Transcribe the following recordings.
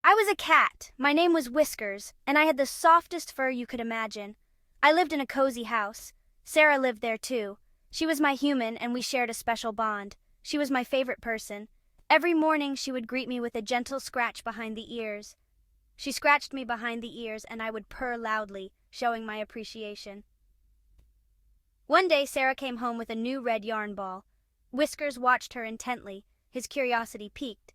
I was a cat. My name was Whiskers, and I had the softest fur you could imagine. I lived in a cozy house. Sarah lived there too. She was my human, and we shared a special bond. She was my favorite person. Every morning she would greet me with a gentle scratch behind the ears. She scratched me behind the ears, and I would purr loudly, showing my appreciation. One day Sarah came home with a new red yarn ball. Whiskers watched her intently, his curiosity piqued.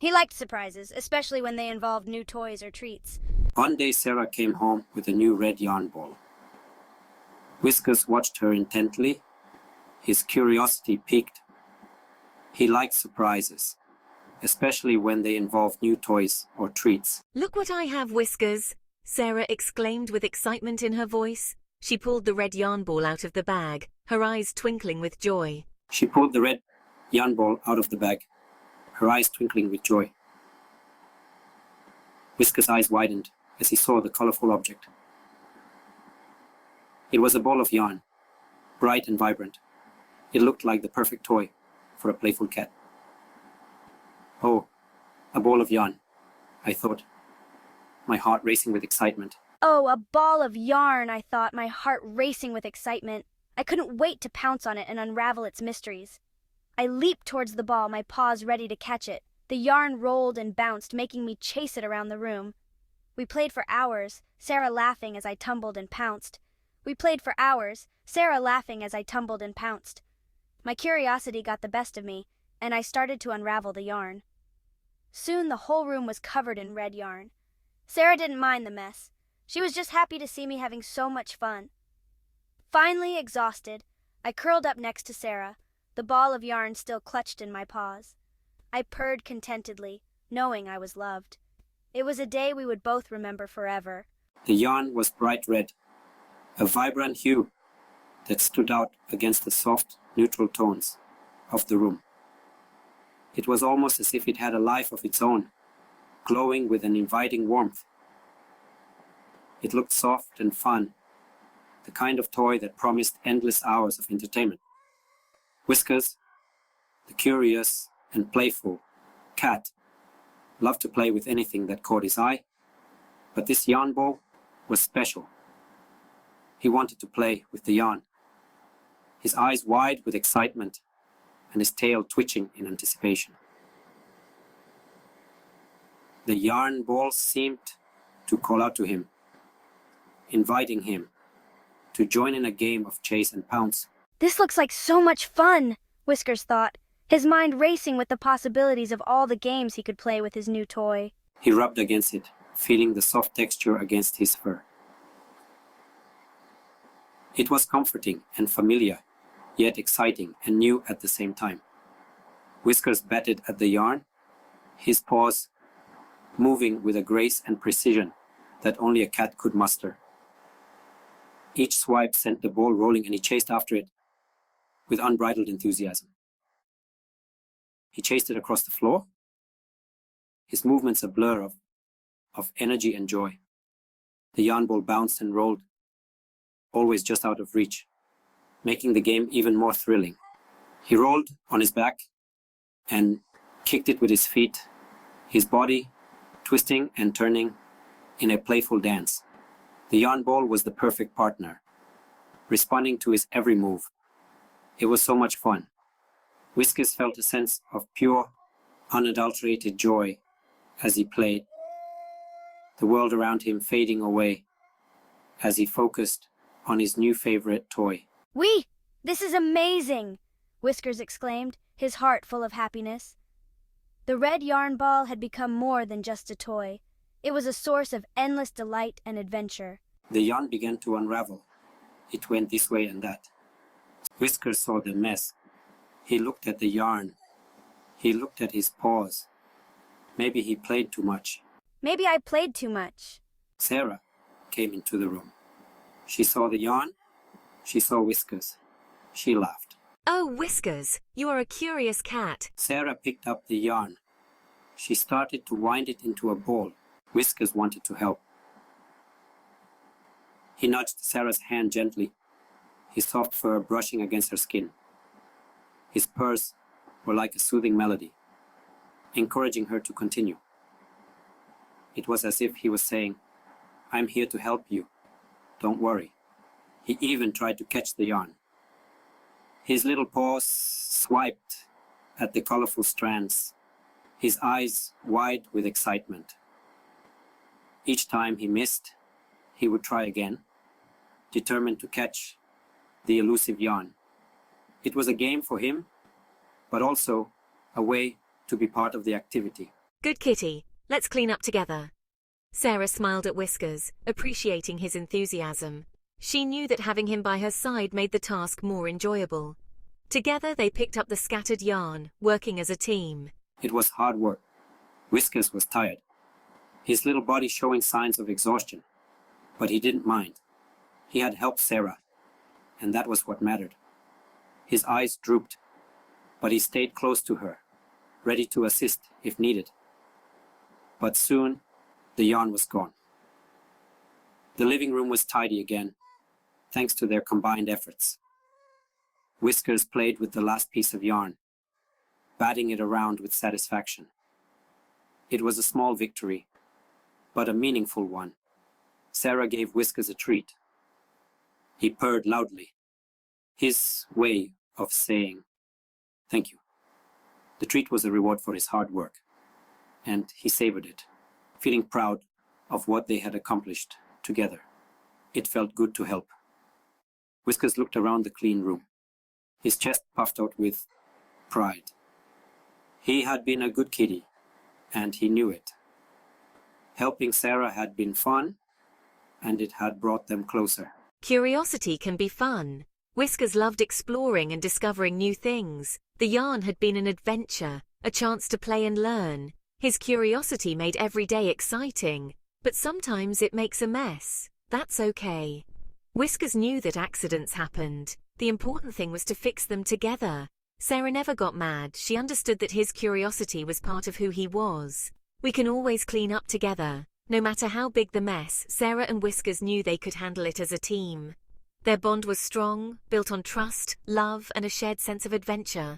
He liked surprises, especially when they involved new toys or treats. One day Sarah came home with a new red yarn ball. Whiskers watched her intently, his curiosity piqued. He liked surprises, especially when they involved new toys or treats. "Look what I have, Whiskers!" Sarah exclaimed with excitement in her voice. She pulled the red yarn ball out of the bag, her eyes twinkling with joy. She pulled the red yarn ball out of the bag, her eyes twinkling with joy. Whiskers' eyes widened as he saw the colorful object. It was a ball of yarn, bright and vibrant. It looked like the perfect toy for a playful cat. "Oh, a ball of yarn," I thought, my heart racing with excitement. Oh, a ball of yarn, I thought, my heart racing with excitement. I couldn't wait to pounce on it and unravel its mysteries. I leaped towards the ball, my paws ready to catch it. The yarn rolled and bounced, making me chase it around the room. We played for hours, Sarah laughing as I tumbled and pounced. We played for hours, Sarah laughing as I tumbled and pounced. My curiosity got the best of me, and I started to unravel the yarn. Soon the whole room was covered in red yarn. Sarah didn't mind the mess. She was just happy to see me having so much fun. Finally exhausted, I curled up next to Sarah, the ball of yarn still clutched in my paws. I purred contentedly, knowing I was loved. It was a day we would both remember forever. The yarn was bright red, a vibrant hue that stood out against the soft, neutral tones of the room. It was almost as if it had a life of its own, glowing with an inviting warmth. It looked soft and fun, the kind of toy that promised endless hours of entertainment. Whiskers, the curious and playful cat, loved to play with anything that caught his eye, but this yarn ball was special. He wanted to play with the yarn, his eyes wide with excitement and his tail twitching in anticipation. The yarn ball seemed to call out to him, inviting him to join in a game of chase and pounce. This looks like so much fun, Whiskers thought, his mind racing with the possibilities of all the games he could play with his new toy. He rubbed against it, feeling the soft texture against his fur. It was comforting and familiar, yet exciting and new at the same time. Whiskers batted at the yarn, his paws moving with a grace and precision that only a cat could muster. Each swipe sent the ball rolling, and he chased after it with unbridled enthusiasm. He chased it across the floor, his movements a blur of energy and joy. The yarn ball bounced and rolled, always just out of reach, making the game even more thrilling. He rolled on his back and kicked it with his feet, his body twisting and turning in a playful dance. The yarn ball was the perfect partner, responding to his every move. It was so much fun. Whiskers felt a sense of pure, unadulterated joy as he played, the world around him fading away as he focused on his new favorite toy. This is amazing, Whiskers exclaimed, his heart full of happiness. The red yarn ball had become more than just a toy. It was a source of endless delight and adventure. The yarn began to unravel. It went this way and that. Whiskers saw the mess. He looked at the yarn. He looked at his paws. Maybe he played too much. Maybe I played too much. Sarah came into the room. She saw the yarn. She saw Whiskers. She laughed. "Oh, Whiskers, you are a curious cat." Sarah picked up the yarn. She started to wind it into a ball. Whiskers wanted to help. He nudged Sarah's hand gently, his soft fur brushing against her skin. His purrs were like a soothing melody, encouraging her to continue. It was as if he was saying, "I'm here to help you. Don't worry." He even tried to catch the yarn. His little paws swiped at the colorful strands, his eyes wide with excitement. Each time he missed, he would try again, determined to catch the elusive yarn. It was a game for him, but also a way to be part of the activity. Good kitty, let's clean up together. Sarah smiled at Whiskers, appreciating his enthusiasm. She knew that having him by her side made the task more enjoyable. Together they picked up the scattered yarn, working as a team. It was hard work. Whiskers was tired, his little body showing signs of exhaustion, but he didn't mind. He had helped Sarah, and that was what mattered. His eyes drooped, but he stayed close to her, ready to assist if needed. But soon, the yarn was gone. The living room was tidy again, thanks to their combined efforts. Whiskers played with the last piece of yarn, batting it around with satisfaction. It was a small victory, but a meaningful one. Sarah gave Whiskers a treat. He purred loudly, his way of saying, "Thank you." The treat was a reward for his hard work, and he savored it, feeling proud of what they had accomplished together. It felt good to help. Whiskers looked around the clean room, his chest puffed out with pride. He had been a good kitty, and he knew it. Helping Sarah had been fun, and it had brought them closer. Curiosity can be fun. Whiskers loved exploring and discovering new things. The yarn had been an adventure, a chance to play and learn. His curiosity made every day exciting, but sometimes it makes a mess. That's okay. Whiskers knew that accidents happened. The important thing was to fix them together. Sarah never got mad. She understood that his curiosity was part of who he was. We can always clean up together. No matter how big the mess, Sarah and Whiskers knew they could handle it as a team. Their bond was strong, built on trust, love, and a shared sense of adventure.